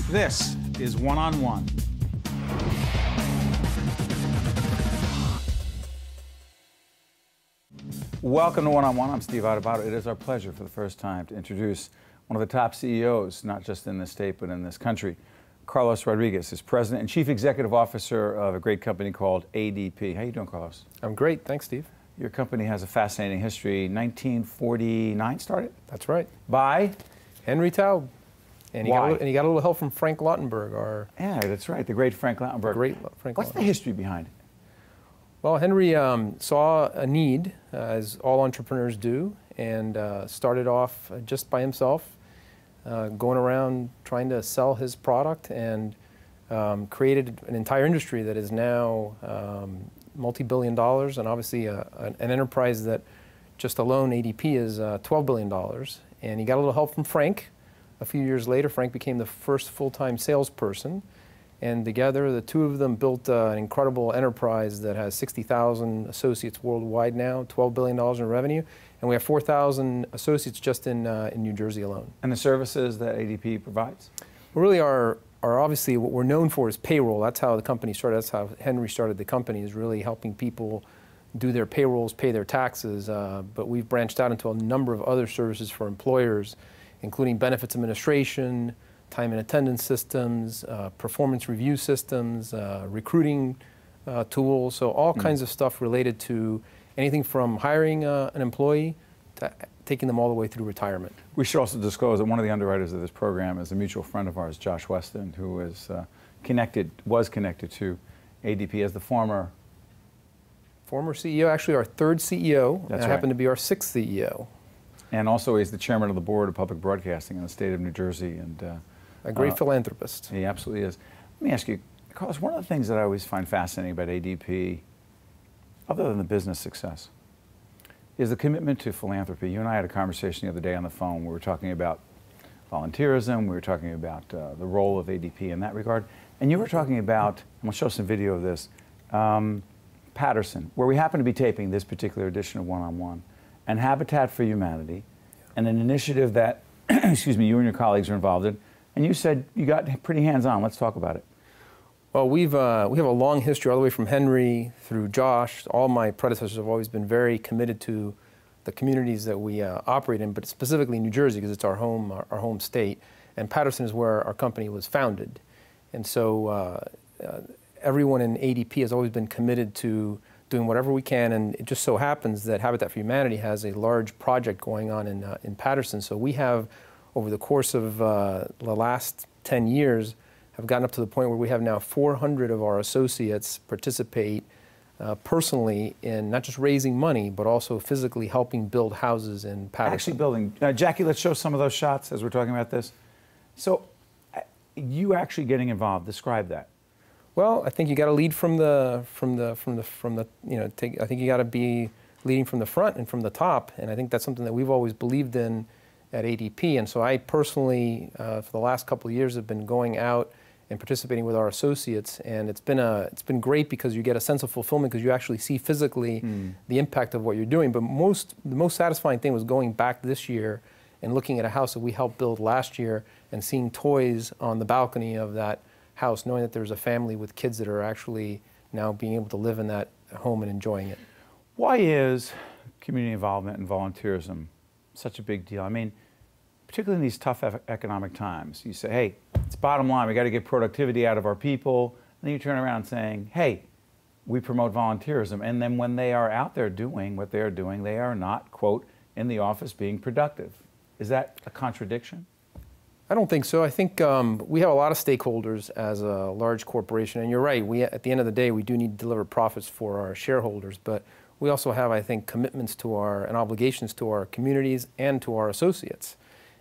This is One-on-One. Welcome to One-on-One. I'm Steve Adubato. It is our pleasure for the first time to introduce one of the top CEOs, not just in this state, but in this country. Carlos Rodriguez is President and Chief Executive Officer of a great company called ADP. How you doing, Carlos? I'm great. Thanks, Steve. Your company has a fascinating history. 1949 started? That's right. By? Henry Taub. And he Why? got a little help from Frank Lautenberg. Yeah, that's right. The great Frank Lautenberg. What's the history behind it? Well, Henry saw a need, as all entrepreneurs do, and started off just by himself, going around trying to sell his product, and created an entire industry that is now multi-billion dollars, and obviously an enterprise that just alone ADP is $12 billion. And he got a little help from Frank. A few years later, Frank became the first full-time salesperson. And together, the two of them built an incredible enterprise that has 60,000 associates worldwide now, $12 billion in revenue, and we have 4,000 associates just in New Jersey alone. And the services that ADP provides? We really are obviously what we're known for is payroll. That's how the company started. That's how Henry started the company, is really helping people do their payrolls, pay their taxes. But we've branched out into a number of other services for employers, including benefits administration, time and attendance systems, performance review systems, recruiting tools, so all kinds of stuff related to anything from hiring an employee to taking them all the way through retirement. We should also disclose that one of the underwriters of this program is a mutual friend of ours, Josh Weston, who is was connected to ADP as the former CEO, actually our third CEO, That's and right. happened to be our sixth CEO. And also he's the chairman of the board of public broadcasting in the state of New Jersey. And A great philanthropist. He absolutely is. Let me ask you, Carlos, one of the things that I always find fascinating about ADP, other than the business success, is the commitment to philanthropy. You and I had a conversation the other day on the phone. We were talking about volunteerism. We were talking about the role of ADP in that regard. And you were talking about, and we'll show some video of this, Patterson, where we happen to be taping this particular edition of One-on-One, and Habitat for Humanity, and an initiative that, excuse me, you and your colleagues are involved in. And you said you got pretty hands-on. Let's talk about it. Well, we have a long history all the way from Henry through Josh. All my predecessors have always been very committed to the communities that we operate in, but specifically New Jersey because it's our home state. And Patterson is where our company was founded. And so everyone in ADP has always been committed to doing whatever we can, and it just so happens that Habitat for Humanity has a large project going on in Patterson. So we have, over the course of the last 10 years, have gotten up to the point where we have now 400 of our associates participate personally in not just raising money, but also physically helping build houses in Patterson. Actually building. Jackie, let's show some of those shots as we're talking about this. So you actually getting involved, describe that. Well, I think you got to lead from the you know, I think you got to be leading from the front and from the top, and I think that's something that we've always believed in at ADP. And so I personally, for the last couple of years, have been going out and participating with our associates, and it's been great because you get a sense of fulfillment because you actually see physically the impact of what you're doing. But the most satisfying thing was going back this year and looking at a house that we helped build last year and seeing toys on the balcony of that house, knowing that there's a family with kids that are actually now being able to live in that home and enjoying it. Why is community involvement and volunteerism such a big deal? I mean, particularly in these tough economic times, you say, hey, it's bottom line, we got to get productivity out of our people. And then you turn around saying, hey, we promote volunteerism. And then when they are out there doing what they're doing, they are not, quote, in the office being productive. Is that a contradiction? I don't think so. I think we have a lot of stakeholders as a large corporation, and you're right, at the end of the day, we do need to deliver profits for our shareholders, but we also have, I think, commitments to and obligations to our communities and to our associates.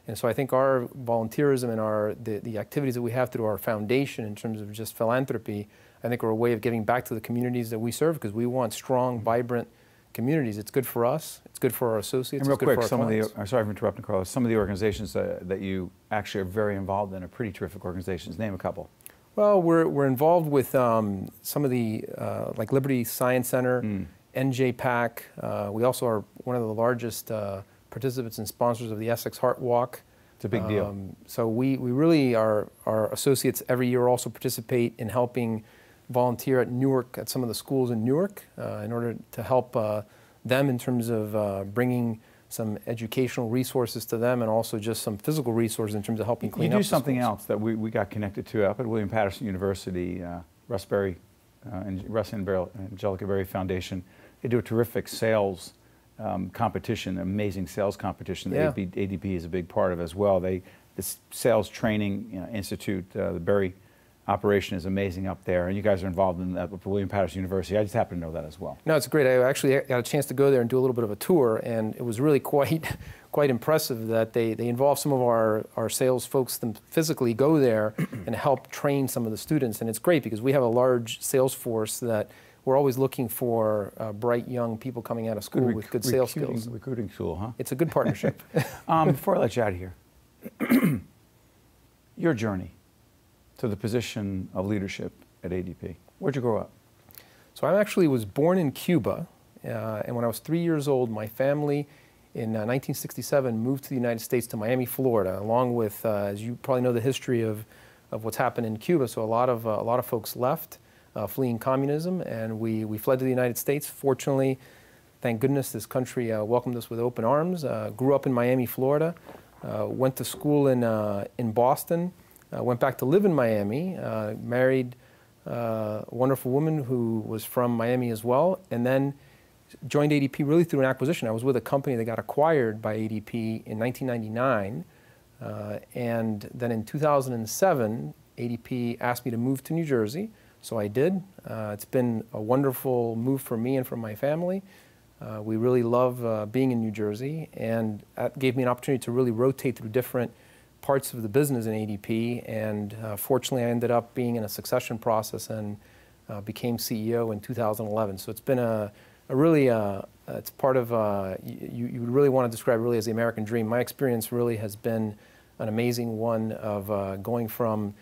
And so I think our volunteerism and the activities that we have through our foundation in terms of just philanthropy, I think are a way of giving back to the communities that we serve, because we want strong, vibrant communities. It's good for us, it's good for our associates, and real it's good quick, for our clients. sorry for interrupting, Carlos, some of the organizations that you actually are very involved in are pretty terrific organizations. Name a couple. Well, we're involved with some of the, like Liberty Science Center, NJPAC. We also are one of the largest participants and sponsors of the Essex Heart Walk. It's a big deal. So we really, our associates every year also participate in helping volunteer at Newark, at some of the schools in Newark, in order to help them in terms of bringing some educational resources to them and also just some physical resources in terms of helping clean up. You do something else that we got connected to up at William Patterson University, Russ and Angelica Berry Foundation. They do a terrific sales competition, amazing sales competition that ADP is a big part of as well. This sales training institute, the Berry operation is amazing up there, and you guys are involved in that with William Patterson University. I just happen to know that as well. No, it's great. I actually got a chance to go there and do a little bit of a tour, and it was really quite impressive that they involved some of our sales folks them physically go there and help train some of the students. And it's great because we have a large sales force that we're always looking for bright young people coming out of school with good sales skills. Recruiting tool, huh? It's a good partnership. Before I let you out of here, your journey to the position of leadership at ADP. Where'd you grow up? So I actually was born in Cuba, and when I was 3 years old, my family in 1967 moved to the United States to Miami, Florida, along with, as you probably know, the history of what's happened in Cuba. So a lot of folks left, fleeing communism, and we fled to the United States. Fortunately, thank goodness, this country welcomed us with open arms. Grew up in Miami, Florida, went to school in Boston. Went back to live in Miami, married a wonderful woman who was from Miami as well, and then joined ADP really through an acquisition. I was with a company that got acquired by ADP in 1999, and then in 2007, ADP asked me to move to New Jersey, so I did. It's been a wonderful move for me and for my family. We really love being in New Jersey, and that gave me an opportunity to really rotate through different parts of the business in ADP, and fortunately I ended up being in a succession process and became CEO in 2011. So it's been a really, it's part of, you would really want to describe it really as the American dream. My experience really has been an amazing one of going from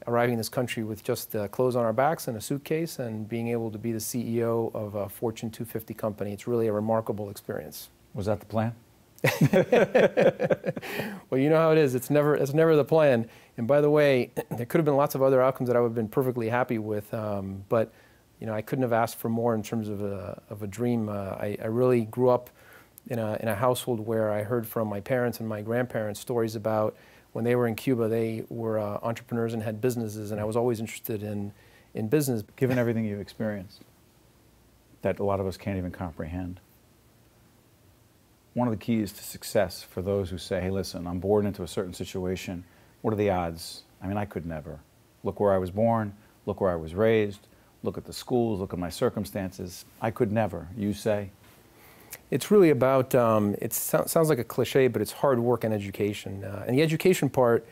arriving in this country with just clothes on our backs and a suitcase and being able to be the CEO of a Fortune 250 company. It's really a remarkable experience. Was that the plan? Well, you know how it is. It's never the plan. And by the way, there could have been lots of other outcomes that I would have been perfectly happy with, but you know, I couldn't have asked for more in terms of a dream. I really grew up in a household where I heard from my parents and my grandparents stories about when they were in Cuba, they were entrepreneurs and had businesses, and I was always interested in business. Given everything you've experienced that a lot of us can't even comprehend, one of the keys to success for those who say, hey, listen, I'm born into a certain situation. What are the odds? I mean, I could never. Look where I was born. Look where I was raised. Look at the schools. Look at my circumstances. I could never. You say? It's really about, it sounds like a cliche, but it's hard work and education. And the education part,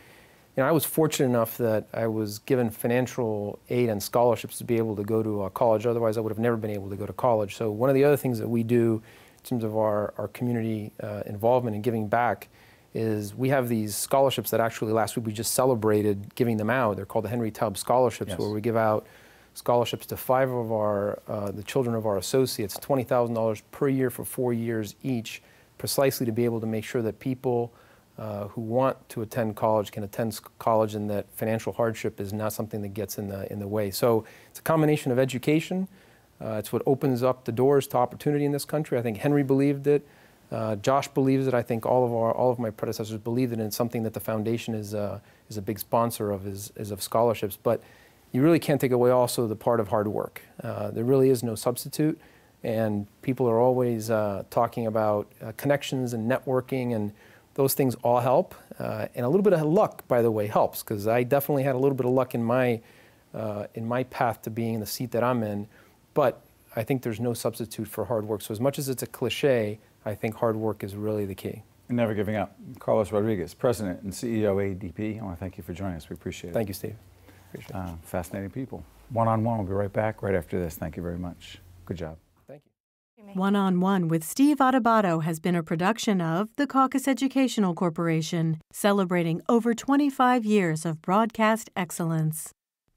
you know, I was fortunate enough that I was given financial aid and scholarships to be able to go to college. Otherwise, I would have never been able to go to college. So one of the other things that we do in terms of our community involvement and giving back is we have these scholarships that actually last week we just celebrated giving them out. They're called the Henry Tubb Scholarships, where we give out scholarships to 5 of the children of our associates, $20,000 per year for 4 years each, precisely to be able to make sure that people who want to attend college can attend college, and that financial hardship is not something that gets in the way. So it's a combination of education. It's what opens up the doors to opportunity in this country. I think Henry believed it. Josh believes it. I think all of my predecessors believed it, and it's something that the foundation is a big sponsor of, is of scholarships. But you really can't take away also the part of hard work. There really is no substitute, and people are always talking about connections and networking, and those things all help. And a little bit of luck, by the way, helps, because I definitely had a little bit of luck in my path to being in the seat that I'm in. But I think there's no substitute for hard work. So as much as it's a cliche, I think hard work is really the key. And never giving up. Carlos Rodriguez, President and CEO ADP. I want to thank you for joining us. We appreciate it. Thank you, Steve. Appreciate it. Fascinating people. One-on-one, we'll be right back right after this. Thank you very much. Good job. Thank you. One-on-One with Steve Adubato has been a production of the Caucus Educational Corporation, celebrating over 25 years of broadcast excellence.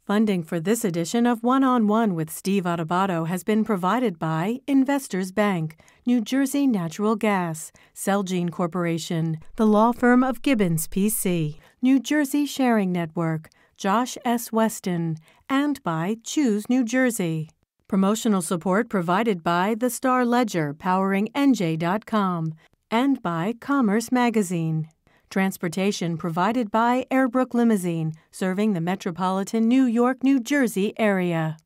Funding for this edition of One-on-One with Steve Adubato has been provided by Investors Bank, New Jersey Natural Gas, Celgene Corporation, the law firm of Gibbons PC, New Jersey Sharing Network, Josh S. Weston, and by Choose New Jersey. Promotional support provided by the Star Ledger, powering NJ.com, and by Commerce Magazine. Transportation provided by Airbrook Limousine, serving the metropolitan New York, New Jersey area.